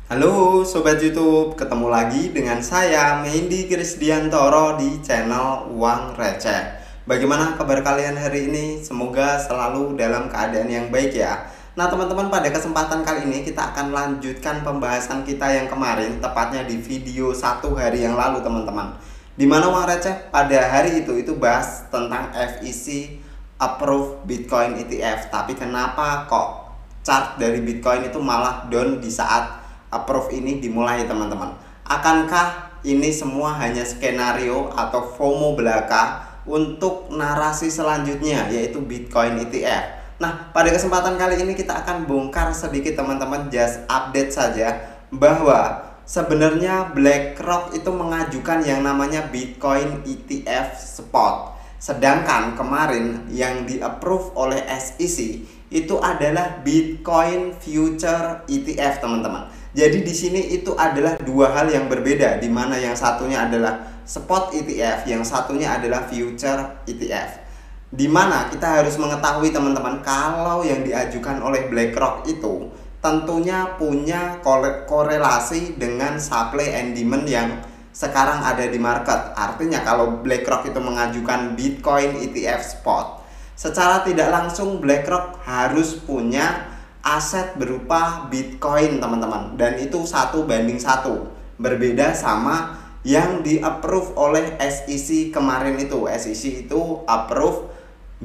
Halo Sobat YouTube, ketemu lagi dengan saya Mendy Krisdiantoro di channel Uang Receh. Bagaimana kabar kalian hari ini? Semoga selalu dalam keadaan yang baik ya. Nah teman-teman, pada kesempatan kali ini kita akan lanjutkan pembahasan kita yang kemarin, tepatnya di video 1 hari yang lalu teman-teman. Dimana Uang Receh pada hari itu bahas tentang FEC Approve Bitcoin ETF. Tapi kenapa kok chart dari Bitcoin itu malah down di saat approve ini dimulai teman-teman? Akankah ini semua hanya skenario atau FOMO belaka untuk narasi selanjutnya, yaitu Bitcoin ETF? Nah, pada kesempatan kali ini kita akan bongkar sedikit teman-teman, just update saja bahwa sebenarnya BlackRock itu mengajukan yang namanya Bitcoin ETF Spot. Sedangkan kemarin yang di-approve oleh SEC itu adalah Bitcoin Future ETF, teman-teman. Jadi di sini itu adalah dua hal yang berbeda, di mana yang satunya adalah spot ETF, yang satunya adalah future ETF. Di mana kita harus mengetahui teman-teman, kalau yang diajukan oleh BlackRock itu tentunya punya korelasi dengan supply and demand yang sekarang ada di market. Artinya kalau BlackRock itu mengajukan Bitcoin ETF spot, secara tidak langsung BlackRock harus punya aset berupa Bitcoin teman-teman, dan itu 1:1, berbeda sama yang di approve oleh SEC kemarin itu. SEC itu approve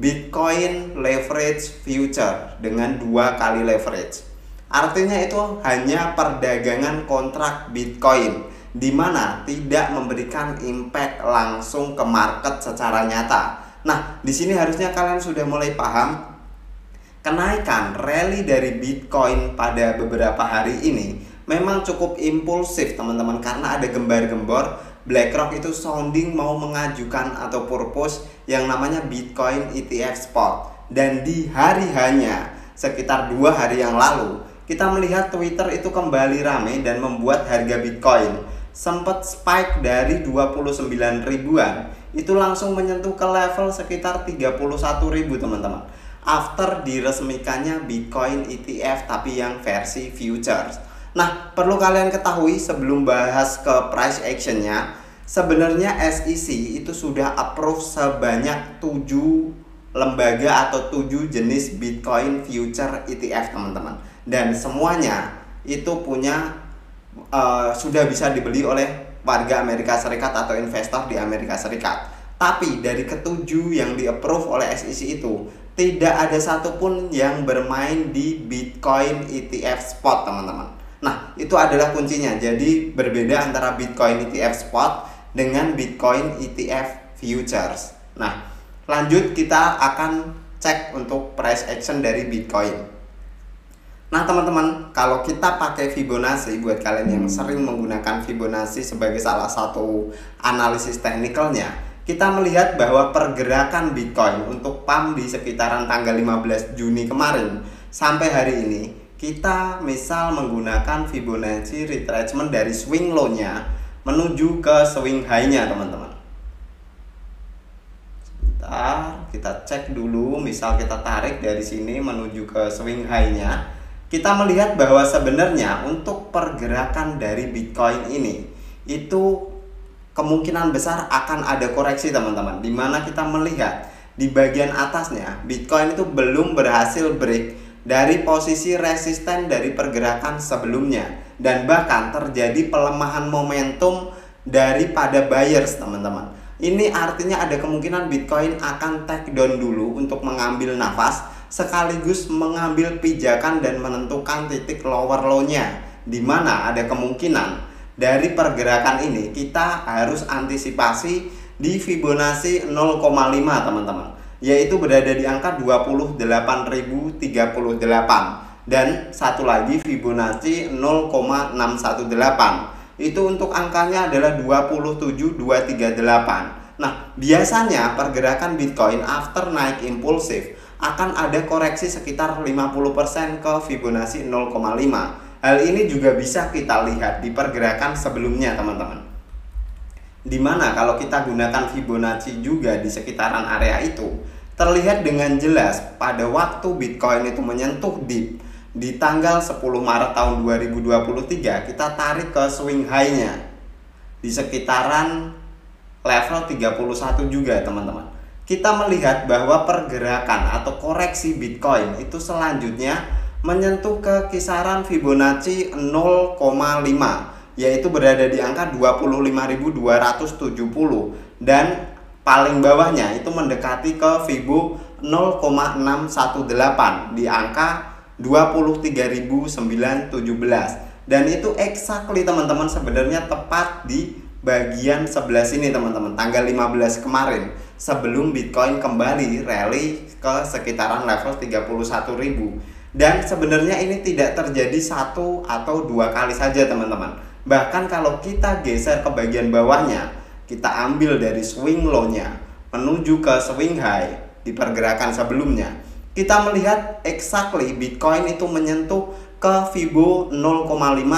Bitcoin leverage future dengan 2 kali leverage. Artinya itu hanya perdagangan kontrak Bitcoin, di mana tidak memberikan impact langsung ke market secara nyata. Nah, di sini harusnya kalian sudah mulai paham kenaikan rally dari Bitcoin pada beberapa hari ini memang cukup impulsif teman-teman, karena ada gembar-gembor BlackRock itu sounding mau mengajukan atau purpose yang namanya Bitcoin ETF Spot. Dan di hari hanya sekitar 2 hari yang lalu kita melihat Twitter itu kembali ramai dan membuat harga Bitcoin sempat spike dari 29 ribuan itu langsung menyentuh ke level sekitar 31.000 teman-teman, after diresmikannya Bitcoin ETF tapi yang versi futures. Nah, perlu kalian ketahui sebelum bahas ke price actionnya, sebenarnya SEC itu sudah approve sebanyak 7 lembaga atau 7 jenis Bitcoin future ETF teman-teman, dan semuanya itu punya sudah bisa dibeli oleh warga Amerika Serikat atau investor di Amerika Serikat. Tapi dari ketujuh yang di-approve oleh SEC itu tidak ada satupun yang bermain di Bitcoin ETF Spot teman-teman. Nah, itu adalah kuncinya. Jadi berbeda antara Bitcoin ETF Spot dengan Bitcoin ETF Futures. Nah, lanjut kita akan cek untuk price action dari Bitcoin. Nah teman-teman, kalau kita pakai Fibonacci, buat kalian yang sering menggunakan Fibonacci sebagai salah satu analisis teknikalnya, kita melihat bahwa pergerakan Bitcoin untuk pump di sekitaran tanggal 15 Juni kemarin sampai hari ini, kita misal menggunakan Fibonacci retracement dari swing low-nya menuju ke swing high-nya teman-teman. Sebentar, kita cek dulu. Misal kita tarik dari sini menuju ke swing high-nya, kita melihat bahwa sebenarnya untuk pergerakan dari Bitcoin ini itu kemungkinan besar akan ada koreksi teman-teman, dimana kita melihat di bagian atasnya Bitcoin itu belum berhasil break dari posisi resisten dari pergerakan sebelumnya, dan bahkan terjadi pelemahan momentum daripada buyers teman-teman. Ini artinya ada kemungkinan Bitcoin akan take down dulu untuk mengambil nafas, sekaligus mengambil pijakan dan menentukan titik lower low-nya, dimana ada kemungkinan dari pergerakan ini kita harus antisipasi di Fibonacci 0,5 teman-teman, yaitu berada di angka 28.038, dan satu lagi Fibonacci 0,618, itu untuk angkanya adalah 27.238. Nah, biasanya pergerakan Bitcoin after naik impulsif akan ada koreksi sekitar 50% ke Fibonacci 0,5. Hal ini juga bisa kita lihat di pergerakan sebelumnya teman-teman, dimana kalau kita gunakan Fibonacci juga di sekitaran area itu, terlihat dengan jelas pada waktu Bitcoin itu menyentuh dip di tanggal 10 Maret tahun 2023 kita tarik ke swing high-nya di sekitaran level 31 juga teman-teman. Kita melihat bahwa pergerakan atau koreksi Bitcoin itu selanjutnya menyentuh ke kisaran Fibonacci 0,5, yaitu berada di angka 25.270, dan paling bawahnya itu mendekati ke Fibo 0,618 di angka 23.917, dan itu exactly teman-teman sebenarnya tepat di bagian sebelah sini teman-teman, tanggal 15 kemarin, sebelum Bitcoin kembali rally ke sekitaran level 31.000. Dan sebenarnya ini tidak terjadi satu atau dua kali saja teman-teman. Bahkan kalau kita geser ke bagian bawahnya, kita ambil dari swing low-nya menuju ke swing high di pergerakan sebelumnya, kita melihat exactly Bitcoin itu menyentuh ke Fibo 0,5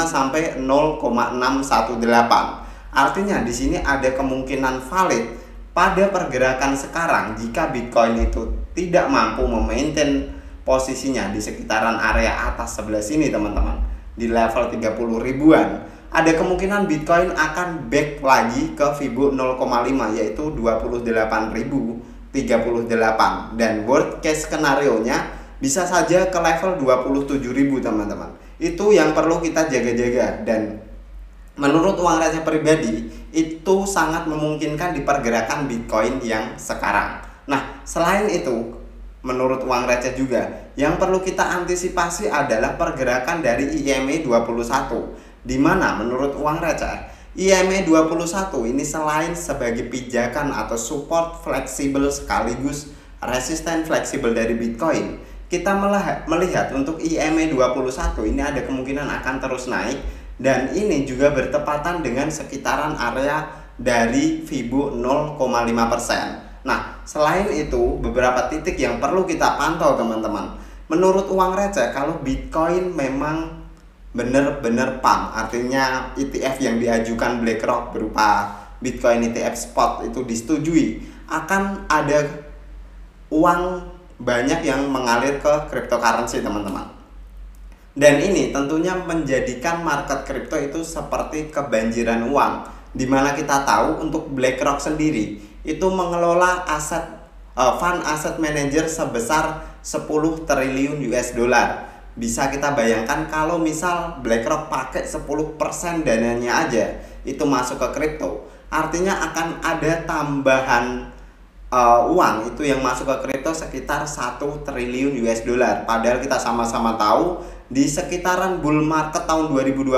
sampai 0,618. Artinya di sini ada kemungkinan valid pada pergerakan sekarang jika Bitcoin itu tidak mampu memaintain posisinya di sekitaran area atas sebelah sini teman-teman, di level 30 ribuan. Ada kemungkinan Bitcoin akan back lagi ke Fibo 0,5 yaitu 28.038, dan worst case skenario nya bisa saja ke level 27.000 teman-teman. Itu yang perlu kita jaga-jaga, dan menurut uang receh pribadi itu sangat memungkinkan di pergerakan Bitcoin yang sekarang. Nah, selain itu menurut uang receh juga yang perlu kita antisipasi adalah pergerakan dari IMA 21, di mana menurut uang receh IMA 21 ini selain sebagai pijakan atau support fleksibel sekaligus resisten fleksibel dari Bitcoin, kita melihat untuk IMA 21 ini ada kemungkinan akan terus naik, dan ini juga bertepatan dengan sekitaran area dari Fibo 0,5%. Nah, selain itu beberapa titik yang perlu kita pantau teman-teman. Menurut uang receh, kalau Bitcoin memang benar-benar pump, artinya ETF yang diajukan BlackRock berupa Bitcoin ETF spot itu disetujui, akan ada uang banyak yang mengalir ke cryptocurrency teman-teman. Dan ini tentunya menjadikan market crypto itu seperti kebanjiran uang, dimana kita tahu untuk BlackRock sendiri itu mengelola aset fund asset manager sebesar 10 triliun US dollar. Bisa kita bayangkan kalau misal BlackRock pakai 10% dananya aja itu masuk ke kripto, artinya akan ada tambahan uang itu yang masuk ke kripto sekitar 1 triliun US dollar. Padahal kita sama-sama tahu di sekitaran bull market tahun 2021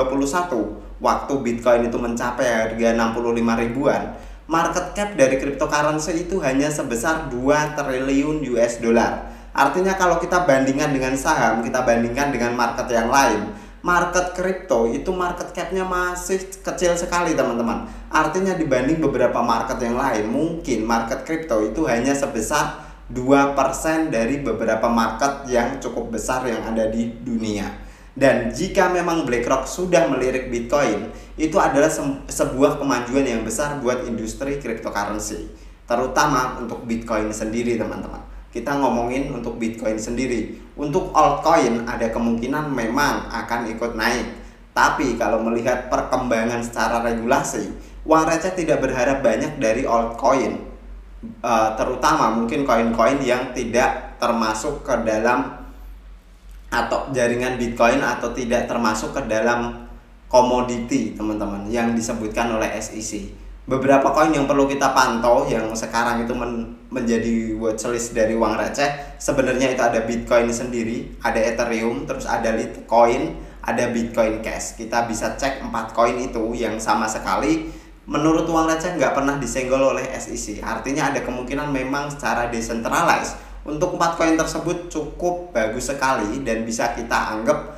waktu Bitcoin itu mencapai harga 65 ribuan, market cap dari cryptocurrency itu hanya sebesar 2 triliun US dollar. Artinya kalau kita bandingkan dengan saham, kita bandingkan dengan market yang lain, market kripto itu market capnya masih kecil sekali teman-teman. Artinya dibanding beberapa market yang lain, mungkin market kripto itu hanya sebesar 2% dari beberapa market yang cukup besar yang ada di dunia. Dan jika memang BlackRock sudah melirik Bitcoin, itu adalah sebuah kemajuan yang besar buat industri cryptocurrency, terutama untuk Bitcoin sendiri teman-teman. Kita ngomongin untuk Bitcoin sendiri. Untuk altcoin ada kemungkinan memang akan ikut naik, tapi kalau melihat perkembangan secara regulasi, uang receh tidak berharap banyak dari altcoin, terutama mungkin koin-koin yang tidak termasuk ke dalam atau jaringan Bitcoin atau tidak termasuk ke dalam komoditi teman-teman yang disebutkan oleh SEC. Beberapa koin yang perlu kita pantau yang sekarang itu menjadi watchlist dari uang receh, sebenarnya itu ada Bitcoin sendiri, ada Ethereum, terus ada Litecoin, ada Bitcoin Cash. Kita bisa cek 4 koin itu yang sama sekali menurut uang receh nggak pernah disenggol oleh SEC. Artinya ada kemungkinan memang secara decentralized untuk 4 koin tersebut cukup bagus sekali, dan bisa kita anggap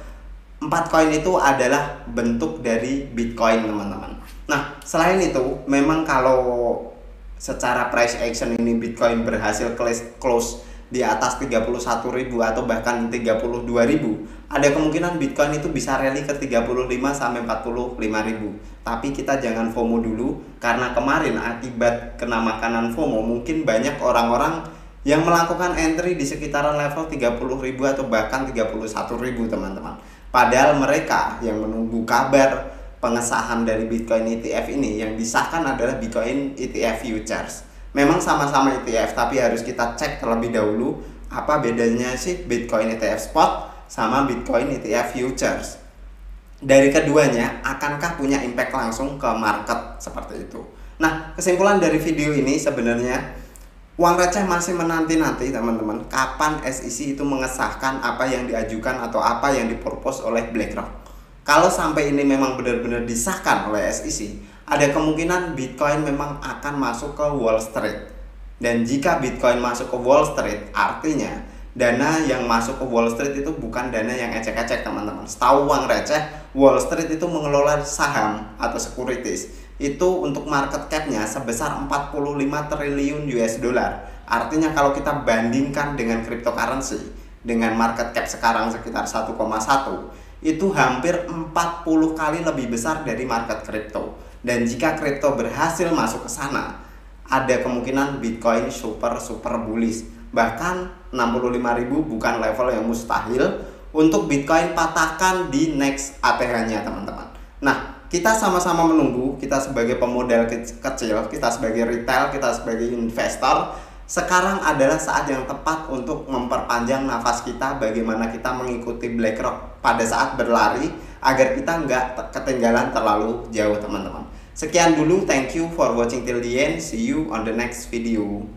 4 koin itu adalah bentuk dari Bitcoin teman-teman. Nah, selain itu, memang kalau secara price action ini Bitcoin berhasil close di atas 31.000 atau bahkan 32.000, ada kemungkinan Bitcoin itu bisa rally ke 35 sampai 45.000. Tapi kita jangan FOMO dulu, karena kemarin akibat kena makanan FOMO mungkin banyak orang-orang yang melakukan entry di sekitaran level 30.000 atau bahkan 31.000 teman-teman. Padahal mereka yang menunggu kabar pengesahan dari Bitcoin ETF ini, yang disahkan adalah Bitcoin ETF Futures. Memang sama-sama ETF, tapi harus kita cek terlebih dahulu apa bedanya sih Bitcoin ETF Spot sama Bitcoin ETF Futures. Dari keduanya, akankah punya impact langsung ke market seperti itu? Nah, kesimpulan dari video ini sebenarnya Uang Receh masih menanti-nanti teman-teman kapan SEC itu mengesahkan apa yang diajukan atau apa yang dipropose oleh BlackRock. Kalau sampai ini memang benar-benar disahkan oleh SEC, ada kemungkinan Bitcoin memang akan masuk ke Wall Street. Dan jika Bitcoin masuk ke Wall Street, artinya dana yang masuk ke Wall Street itu bukan dana yang ecek-ecek teman-teman. Setahu Uang Receh, Wall Street itu mengelola saham atau securities itu untuk market cap-nya sebesar 45 triliun US dollar. Artinya kalau kita bandingkan dengan cryptocurrency dengan market cap sekarang sekitar 1,1, itu hampir 40 kali lebih besar dari market kripto. Dan jika kripto berhasil masuk ke sana, ada kemungkinan Bitcoin super bullish. Bahkan 65.000 bukan level yang mustahil untuk Bitcoin patahkan di next ATH-nya teman-teman. Nah, kita sama-sama menunggu, kita sebagai pemodal kecil, kita sebagai retail, kita sebagai investor, sekarang adalah saat yang tepat untuk memperpanjang nafas kita bagaimana kita mengikuti BlackRock pada saat berlari agar kita nggak ketinggalan terlalu jauh teman-teman. Sekian dulu, thank you for watching till the end, see you on the next video.